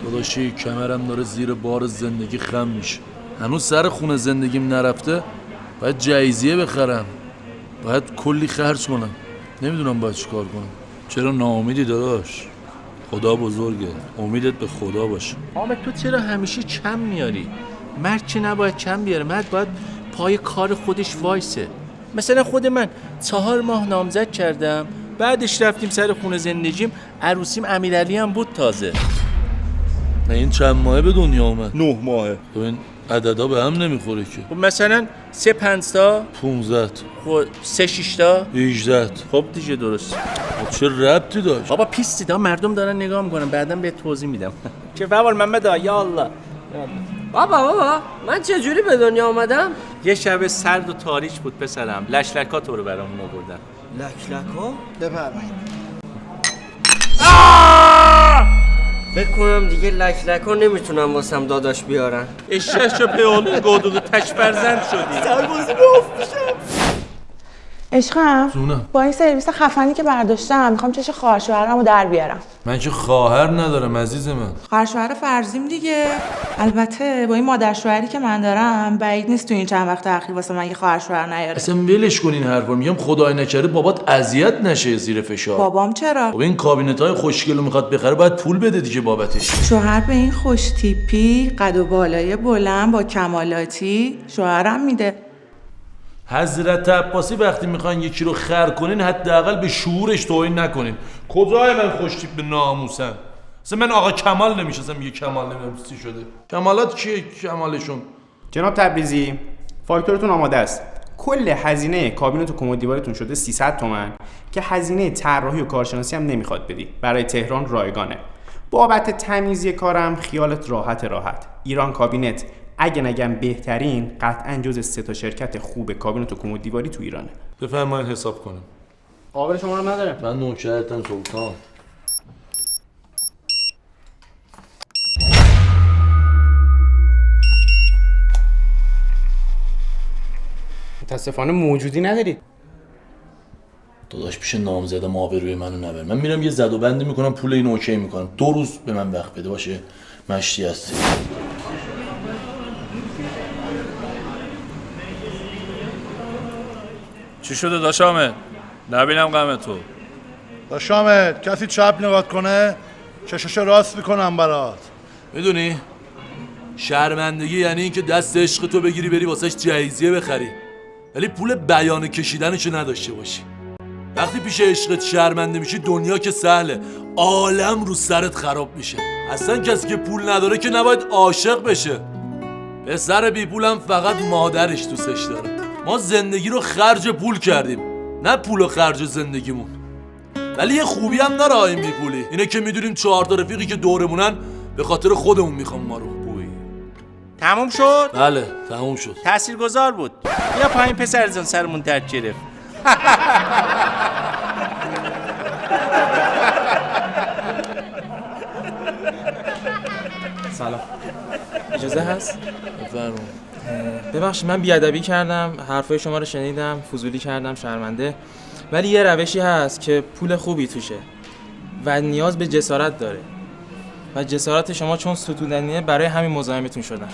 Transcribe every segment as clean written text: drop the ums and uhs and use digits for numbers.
داداشی کمرم داره زیر بار زندگی خم میشه. هنوز سر خونه زندگیم نرفته. باید جایزیه بخرم، باید کلی خرج کنم. نمیدونم باید چی کار کنم. چرا ناامیدی داداش؟ خدا بزرگه، امیدت به خدا باشه. حامد تو چرا همیشه کم میاری؟ مرد که نباید کم بیاره، مرد باید پای کار خودش وایسه. مثلا خود من 4 ماه نامزد کردم، بعدش رفتیم سر خونه زندگیم، عروسیم امیرعلی هم بود تازه. نه این چند ماهه به دنیا اومد؟ 9 ماهه. خب این عددا به هم نمیخوره که. خب مثلا 3-5 تا 15 خب 3-6 تا 18. خب دیگه درست. چه ربطی داشت؟ بابا پیستی دا مردم دارن نگاه میکنن، بعدم به توضیح میدم. چه فوال محمد یا الله. بابا من چجوری به دنیا آمدم؟ یه شب سرد و تاریک بود پسرم، لشلکا تو رو برامون آوردن. لکلکا؟ بفرمایید. فکر کنم دیگه لکلکا نمیتونم واسم داداش بیارن. اشش و پیالون گودوغ تش فرزند شدی. سربازی گفت میشم. عشقم جونم. با این سرویس خفنی که برداشتم میخوام چش خواهر شوهرمو در بیارم. من که خواهر ندارم عزیز من. خواهر شوهر فرضیم دیگه. البته با این مادر شوهری که من دارم بعید نیست تو این چند وقت اخیر واسه من یه خواهر شوهر نیاره. اصلا ولش کن این حرفا. میگم خدای نکرده بابات اذیت نشه زیر فشار. بابام چرا؟ خب این کابینت‌های خوشگلو میخواد بخره، باید پول بده دیگه بابتش. شوهر به این خوش تیپی، قد و بالای بلند با کمالاتی شوهرم میده. حضرت عباسی وقتی میخواین یکی رو خر کنین حداقل به شعورش توهین نکنین. کجای من خوش تیپ به ناموسم؟ اصلا من آقا کمال نمیشناسم، میگه کمال نمیدونم چی شده. کمالات کیه کمالشون؟ جناب تبریزی، فاکتورتون آماده است. کل هزینه کابینت و کمد دیواریتون شده 300 تومن که هزینه طراحی و کارشناسی هم نمیخواد بدی. برای تهران رایگانه. بابت تمیزی کارم خیالت راحت. ایران کابینت اگه نگم بهترین، قطعا جز 3 تا شرکت خوب کابینت و کمد دیواری تو ایرانه. بفرمایید حساب کنم. قابل شما رو نداره. من نوکرتم سلطان. متاسفانه موجودی ندارید. داداش پیش نامزدم آبروی منو نبر. من میرم یه زد و بندی میکنم، پول اینو اوکی میکنم. 2 روز به من وقت بده، باشه مشتی هستی. چی شده داش حامد؟ نبینم غم تو. داش حامد کسی چپ نگاه کنه چشاشو راست میکنم برات. میدونی شرمندگی یعنی این که دست عشق تو بگیری بری واسش جایزیه بخری، ولی پول بیان کشیدنشو نداشته باشی. وقتی پیش عشقت شرمنده میشی دنیا که سهله، عالم رو سرت خراب میشه. اصلا کسی که پول نداره که نباید عاشق بشه. پسر بی پولم فقط مادرش دوستش داره. ما زندگی رو خرج پول کردیم، نه پول و خرج زندگیمون. ولی یه خوبی هم داره این بی پولی، اینه که میدونیم 4 تا رفیقی که دورمونن به خاطر خودمون میخوام ما رو. تموم شد؟ بله تموم شد. تاثیرگذار بود. بیا پایین پسر جان، سرمون درد گرفت. سلام، اجازه هست؟ بفرمایید. ببخشید من بیادبی کردم، حرفای شما رو شنیدم، فضولی کردم، شرمنده. ولی یه روشی هست که پول خوبی توشه و نیاز به جسارت داره و جسارت شما چون ستودنیه برای همین مزاحمتون شدم.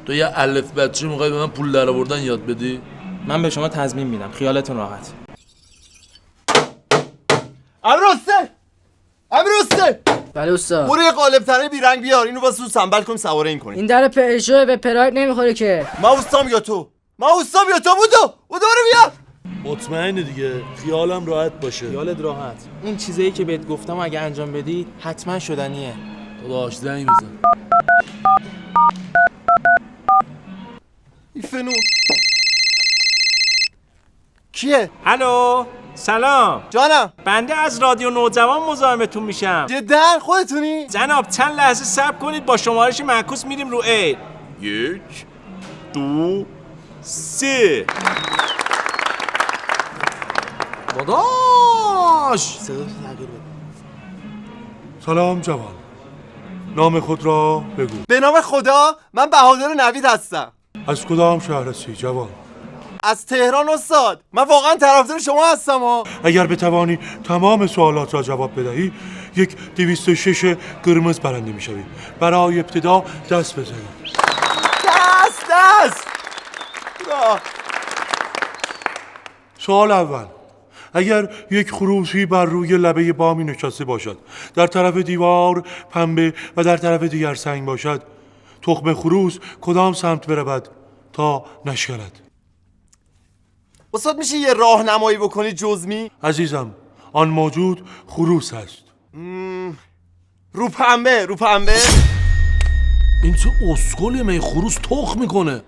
تو یه الف بچه میخوای به من پول در آوردن یاد بدی؟ من به شما تضمین میدم، خیالتون راحت. امروسته بله استاد. برو یه قالب تنه بیرنگ بیار، اینو واسه سنبل کنیم سواره این کنیم. این در پژو به پراید نمیخوره که. ما اوستام یا تو بودو برو بیار. مطمئنه دیگه، خیالم راحت باشه. خیالت راحت. این چیزایی که بهت گفتم اگه انجام بدی حتما شدنیه. داداش زنگ بزن. این فنون کیه؟ الو سلام جانم. بنده از رادیو نوجوان مزاحمتون میشم. جدا خودتونی؟ جناب چند لحظه صبر کنید، با شمارش معکوس میریم رو ایر. 1 2 3. داداش سلام جوان، نام خود را بگو. به نام خدا، من بهادر نوید هستم. از کدام شهر هستی جوان؟ از تهران استاد. من واقعا طرفدار شما هستم ها. اگر بتوانی تمام سوالات را جواب بدهی یک 206 قرمز برنده میشوید. برای ابتدا دست بزنید. دست سوال اول، اگر یک خروسی بر روی لبه بامی نشسته باشد، در طرف دیوار پنبه و در طرف دیگر سنگ باشد، تخم خروس کدام سمت برود تا نشکند؟ استاد میشه یه راهنمایی بکنی جزمی؟ عزیزم، آن موجود خروس است. رو پنبه این تو اسکل می خروس تخم میکنه.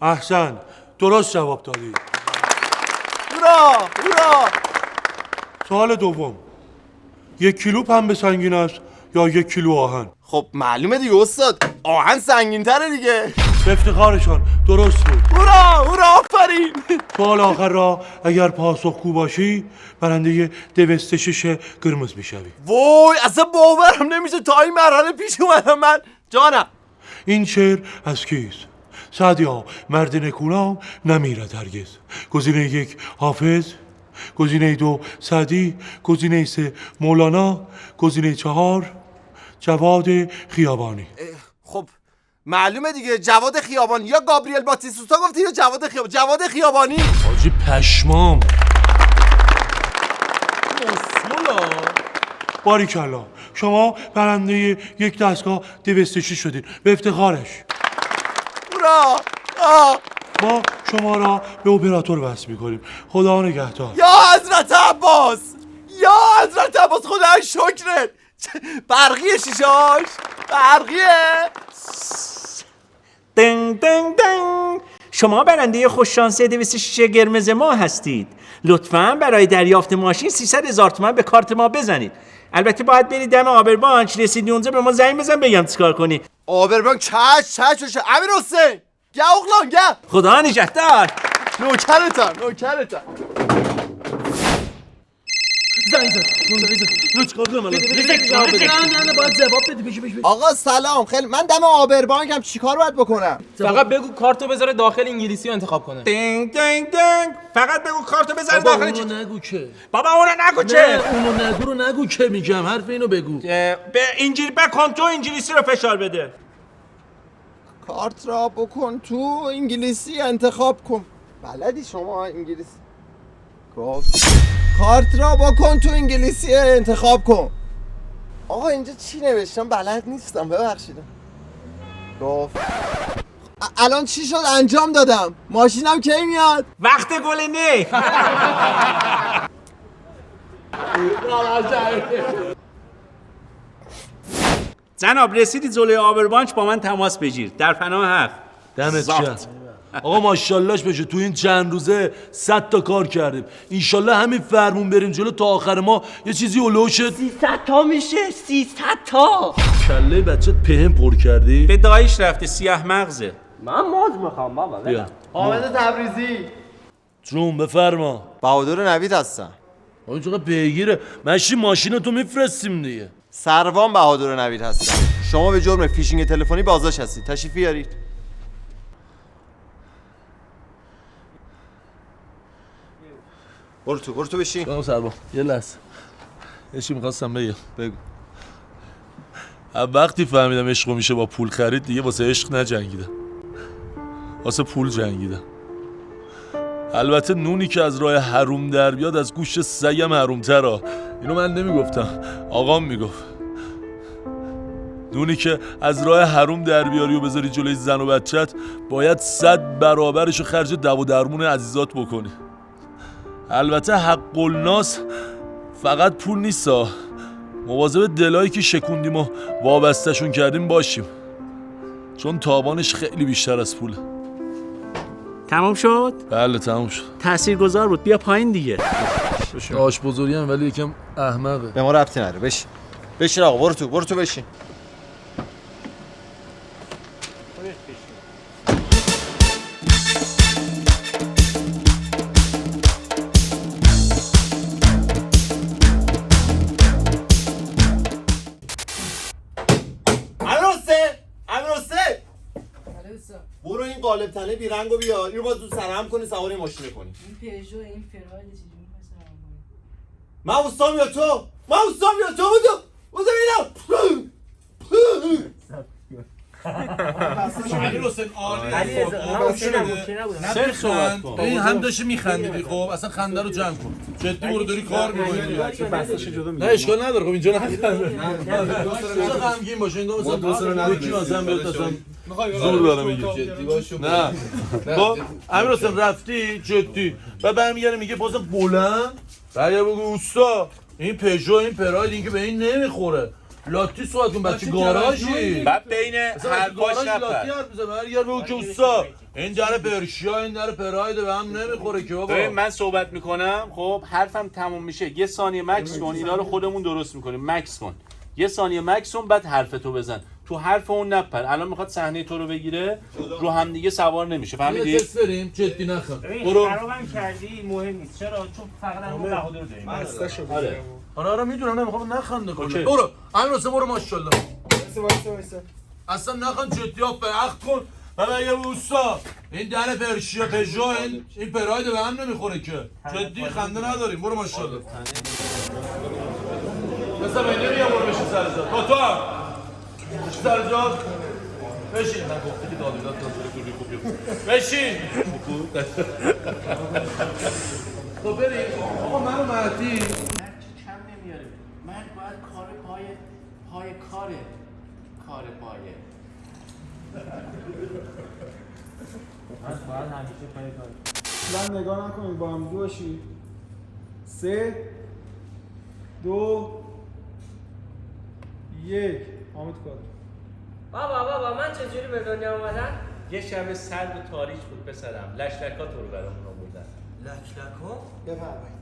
احسن، درست جواب دادی. هورا سوال دوم، 1 کیلو پنبه سنگین است یا 1 کیلو آهن؟ خب معلومه دیگه استاد، آهن سنگین تره دیگه. به افتخارشان درست بود. هورا آفرین. سوال آخر را اگر پاسخگو باشی برنده 206 قرمز میشوی. وای اصلا باورم نمیشه تا این مرحله پیش اومدم من. جانم. این شعر از کیست؟ سعدیا، مرد نکونام نمیرد هرگز. گزینه 1 حافظ، گزینه 2 سعدی، گزینه 3 مولانا، گزینه 4 جواد خیابانی. خب معلومه دیگه، جواد خیابانی. یا گابریل باتیستوتا گفتی یا جواد خیابانی. حاجی پشمام. باریکلا، شما برنده 1 دستگاه 206 شدید. به افتخارش. هورا ما شما را به اپراتور وصل می‌کنیم. خدا نگهدار. یا حضرت عباس خدا شکرت. برقیه شیشاش برقیه. دنگ دنگ دنگ، شما برنده خوششانسی 206 قرمز ما هستید. لطفاً برای دریافت ماشین 300,000 تومان به کارت ما بزنید. البته باید برید دم آبربانک، رسیدی اونجا به ما زنگ بزن بگم چیکار کنی. آبربانک چش امیر حسین گه اغلان گه. خدا نگهدار. نوکرتم. آقا سلام، خیلی من دم آبربانک هم چیکار باید بکنم؟ فقط بگو کارتو بذاره داخل، انگلیسی رو انتخاب کنه. دنگ دنگ دنگ، فقط بگو کارتو بذار داخل. اونو نگو که. بابا اونو نگو چه؟ اونو نگو که میگم. حرف اینو بگو. به بکن تو انگلیسی رو فشار بده. کارت را بکن تو انگلیسی انتخاب کن. بلدی شما انگلیسی؟ کارت را بکن تو انگلیسی انتخاب کن. آقا اینجا چی نوشتم بلد نیستم، ببخشید. گفت الان چی شد؟ انجام دادم. ماشینم کی میاد؟ وقت گل نه. جناب رسیدید جلوی آبربانک، با من تماس بگیر. در پناه حق. دمت گرم. آقا ماشاءاللهش بشه. تو این چند روزه 100 تا کار کردیم. انشالله همین فرمون بریم جلو تا آخر ما یه چیزی اولو شد. 300 تا میشه. 300 تا. کله بچت پهم پر کردی؟ به دایش رفته، سیاه مغزه. من ماز میخوام بابا. بیا. حامد تبریزی. جون بفرما. بهادر نوید هستم. آقا چقدر پیگیره. ماشین تو میفرستیم دیگه. سروان بهادر نوید هستم. شما به جرم فیشینگ تلفنی بازداشت هستید. تشریف بیارید. برو تو بشین. جناب سروان یه لحظه. یه چی می‌خواستم بگم. بگو. وقتی فهمیدم عشق میشه با پول خرید، دیگه واسه عشق نجنگیدم. واسه پول جنگیدم. البته نونی که از راه حروم در بیاد از گوشت سگم حروم‌تره. اینو من نمیگفتم، آقام میگفت. نونی که از راه حروم در بیاری و بذاری جلوی زن و بچت، باید 100 برابرشو خرج دو و درمون عزیزات بکنی. البته حق الناس فقط پول نیستا. مواظب دلایی که شکوندیم و وابسته‌شون کردیم باشیم، چون تاوانش خیلی بیشتر از پوله. تمام شد؟ بله تمام شد. تاثیرگذار بود. بیا پایین دیگه. آش بزرگی هم ولی یکم احمقه. به ما ربطی نداره. بشین آقا. برو تو بشین. برو این قالب تنه بیرنگو بیار. اینو باید تو سرهم کنی، سوار ماشین کنی. این پژو این فرال چیزی من اوستام یا تو؟ ما اوستام یا تو بودم بودم اینم امیر حسین صرف صحبت کن. این هم داشتی میخندیدی خب اصلا خنده رو جمع کن جدی برو داری کار میکنی نه اشکال نداره خب اینجا نه غمگین باشه انگار مثلا یکی مثلا بهت مثلا زور داره میگه جدی باشه نه خب امیر حسین رفتی جدی و برمیگره میگه بازم بلند بعد بگو اوستا این پژو این پراید این که به این نمیخوره لاتی صحبت کن بچه گاراژی بعد بین حرفاش لاتی نپر. حرف بزن برگرد بگو که اوستا این در پرشیا این در پراید به هم نمیخوره که بابا ببین من صحبت میکنم خب حرفم تموم میشه یه ثانیه مکس کن اینا رو خودمون درست میکنیم مکس کن یه ثانیه مکس کن بعد حرفتو بزن تو حرف اون نپر الان میخواد صحنه تو رو بگیره رو هم دیگه سوار نمیشه فهمیدی تست بریم جدی نخن برو خرابم کردی مهم نیست چرا چون فقط همون بهادر رو داریم آره میدونم نمیخوام نخنده کنه برو امیر حسین برو ماشاءالله اصلا نخن جدی ها عقد کن و بگه اوستا این در پرشیا پژو این پراید به هم نمیخوره که جدی خنده نداریم برو ماشاءالله مثلا من نمیام برو بشین سر جات تو هم بشین سر جات بشین من گفتی که دادیدات تو خوبی بشین تو بریم آقا منو مهدی مرد کم نمیاره مرد باید کار پای کاره کار پایه من باید همیشه پای کار من نگاه نکنید با هم باشید 3 2 1 حامد کار بابا من چجوری به دنیا اومدم؟ یه شب سرد و تاریک بود پسرم لشلکا تو رو برامون آوردن لکلکا؟ بفرمایید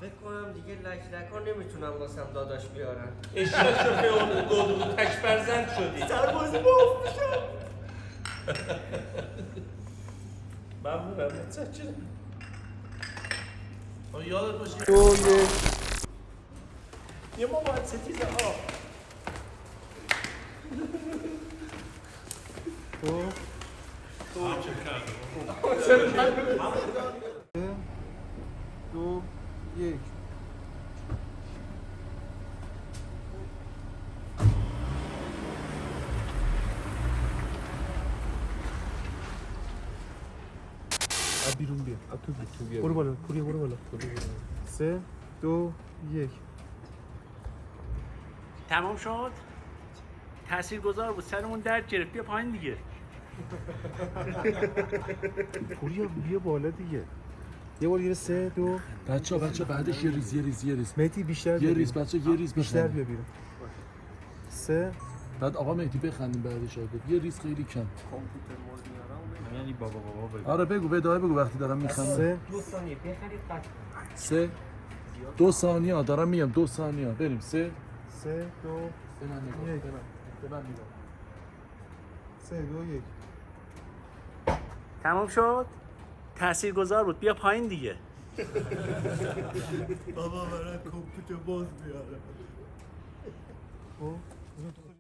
فکر کنم دیگه لکلکا نمیتونم واسم داداش بیارن اشتاق شد به اون گودو تک فرزند شدی سربازی باف میشم ممنونم متشکرم یادت باشه 2 1 یه ما باید ستیزه ها دو 1 بیرون بیا تو بیا برو بالا پوریا برو بالا 3 2 1 تمام شد تاثیرگذار بود سرمون درد گرفت بیا پایین دیگه پوریا بیا بالا دیگه یه بار دیگه 3 2 بچه بعدش یه ریز مهدی بیشتر یه ریز بچه یه ریز بیشتر بخند بیا بیرون 3 بعد آقا مهدی بخندیم بعدش یه ریز خیلی کم یعنی بابا بگو آره بگو بدای بگو وقتی دارم میخندم 3 2 ثانیه بخرید قطع 3 2 ثانیه دارم میگم 2 ثانیه بریم 3 3 2 به من نگاه به من نگاه 3 2 1 تمام شد تاثیرگذار بود بیا پایین دیگه بابا برای کامپیوتر باز بیاره